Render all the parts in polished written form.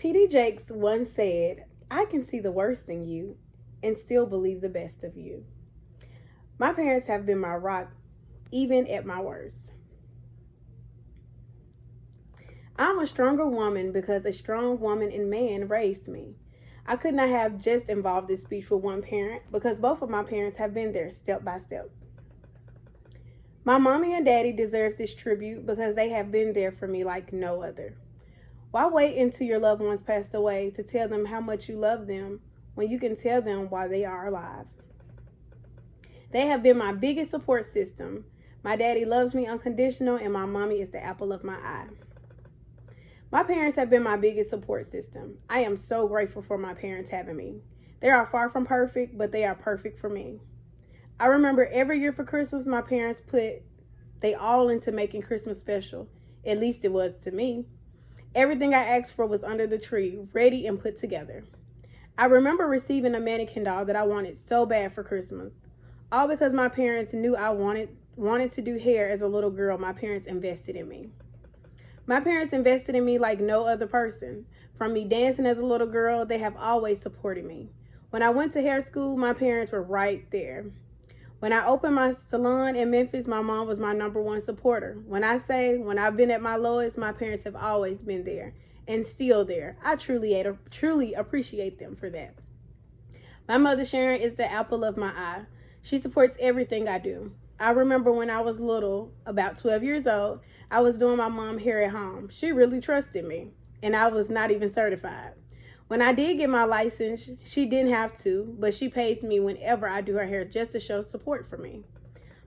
T.D. Jakes once said, "I can see the worst in you and still believe the best of you." My parents have been my rock even at my worst. I'm a stronger woman because a strong woman and man raised me. I could not have just involved this speech with one parent because both of my parents have been there step by step. My mommy and daddy deserves this tribute because they have been there for me like no other. Why wait until your loved ones passed away to tell them how much you love them when you can tell them while they are alive? They have been my biggest support system. My daddy loves me unconditional and my mommy is the apple of my eye. My parents have been my biggest support system. I am so grateful for my parents having me. They are far from perfect, but they are perfect for me. I remember every year for Christmas, my parents put they all into making Christmas special. At least it was to me. Everything I asked for was under the tree, ready and put together. I remember receiving a mannequin doll that I wanted so bad for Christmas. All because my parents knew I wanted to do hair as a little girl. My parents invested in me. My parents invested in me like no other person. From me dancing as a little girl, they have always supported me. When I went to hair school, my parents were right there. When I opened my salon in Memphis, my mom was my number one supporter. When I've been at my lowest, my parents have always been there and still there. I truly appreciate them for that. My mother, Sharon, is the apple of my eye. She supports everything I do. I remember when I was little, about 12 years old, I was doing my mom's hair at home. She really trusted me, and I was not even certified. When I did get my license, she didn't have to, but she pays me whenever I do her hair just to show support for me.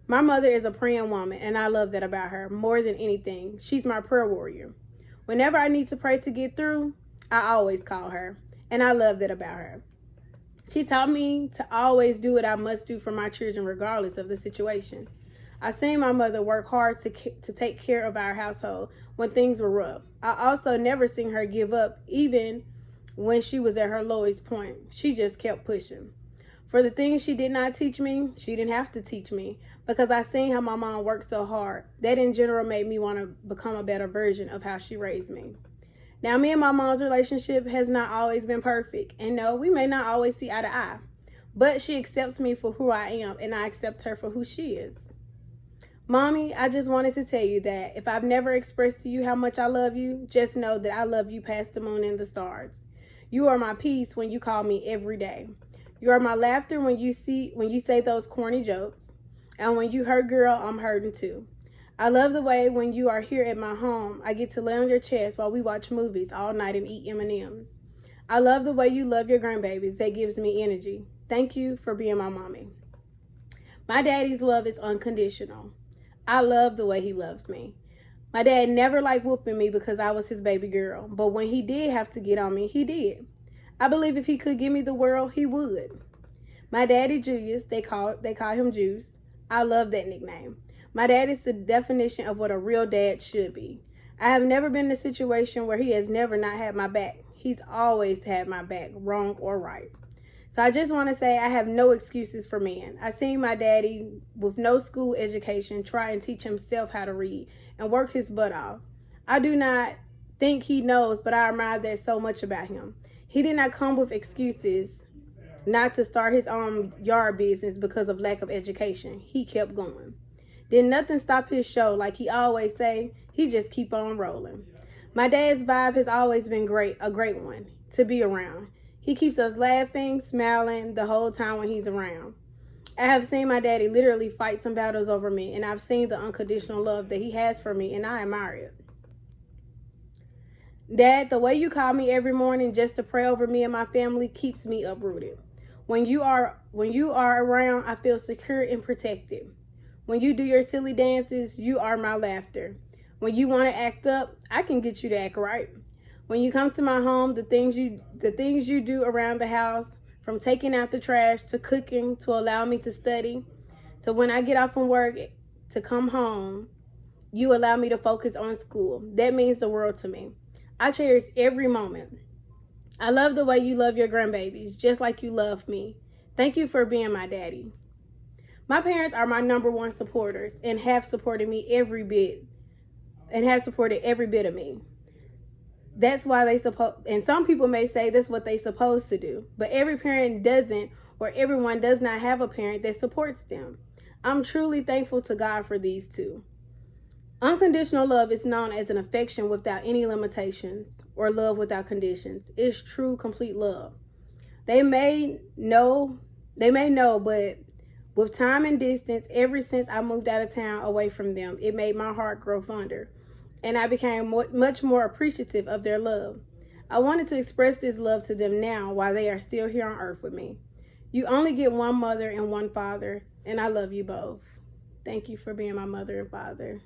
My mother is a praying woman, and I love that about her more than anything. She's my prayer warrior. Whenever I need to pray to get through, I always call her, and I love that about her. She taught me to always do what I must do for my children regardless of the situation. I seen my mother work hard to take care of our household when things were rough. I also never seen her give up even when she was at her lowest point. She just kept pushing. For the things she did not teach me, she didn't have to teach me because I seen how my mom worked so hard. That in general made me want to become a better version of how she raised me. Now, me and my mom's relationship has not always been perfect. And no, we may not always see eye to eye. But she accepts me for who I am and I accept her for who she is. Mommy, I just wanted to tell you that if I've never expressed to you how much I love you, just know that I love you past the moon and the stars. You are my peace when you call me every day. You are my laughter when you say those corny jokes. And when you hurt, girl, I'm hurting too. I love the way when you are here at my home, I get to lay on your chest while we watch movies all night and eat M&Ms. I love the way you love your grandbabies. That gives me energy. Thank you for being my mommy. My daddy's love is unconditional. I love the way he loves me. My dad never liked whooping me because I was his baby girl, but when he did have to get on me, he did. I believe if he could give me the world, he would. My daddy, Julius, they call him Juice. I love that nickname. My dad is the definition of what a real dad should be. I have never been in a situation where he has never not had my back. He's always had my back, wrong or right. So I just want to say I have no excuses for men. I seen my daddy with no school education try and teach himself how to read and work his butt off. I do not think he knows, but I admire that so much about him. He did not come with excuses not to start his own yard business because of lack of education. He kept going. Did nothing stop his show, like he always say, he just keep on rolling. My dad's vibe has always been a great one to be around. He keeps us laughing, smiling the whole time when he's around. I have seen my daddy literally fight some battles over me, and I've seen the unconditional love that he has for me, and I admire it. Dad, the way you call me every morning just to pray over me and my family keeps me uprooted. When you are around, I feel secure and protected. When you do your silly dances, you are my laughter. When you want to act up, I can get you to act right. When you come to my home, the things you do around the house, from taking out the trash to cooking to allow me to study, to when I get off from work to come home, you allow me to focus on school. That means the world to me. I cherish every moment. I love the way you love your grandbabies, just like you love me. Thank you for being my daddy. My parents are my number one supporters and have supported every bit of me. That's why and some people may say that's what they supposed to do, but every parent doesn't, or everyone does not have a parent that supports them. I'm truly thankful to God for these two. Unconditional love is known as an affection without any limitations, or love without conditions. It's true, complete love. They may know, but with time and distance, ever since I moved out of town away from them, it made my heart grow fonder, and I became much more appreciative of their love. I wanted to express this love to them now while they are still here on earth with me. You only get one mother and one father, and I love you both. Thank you for being my mother and father.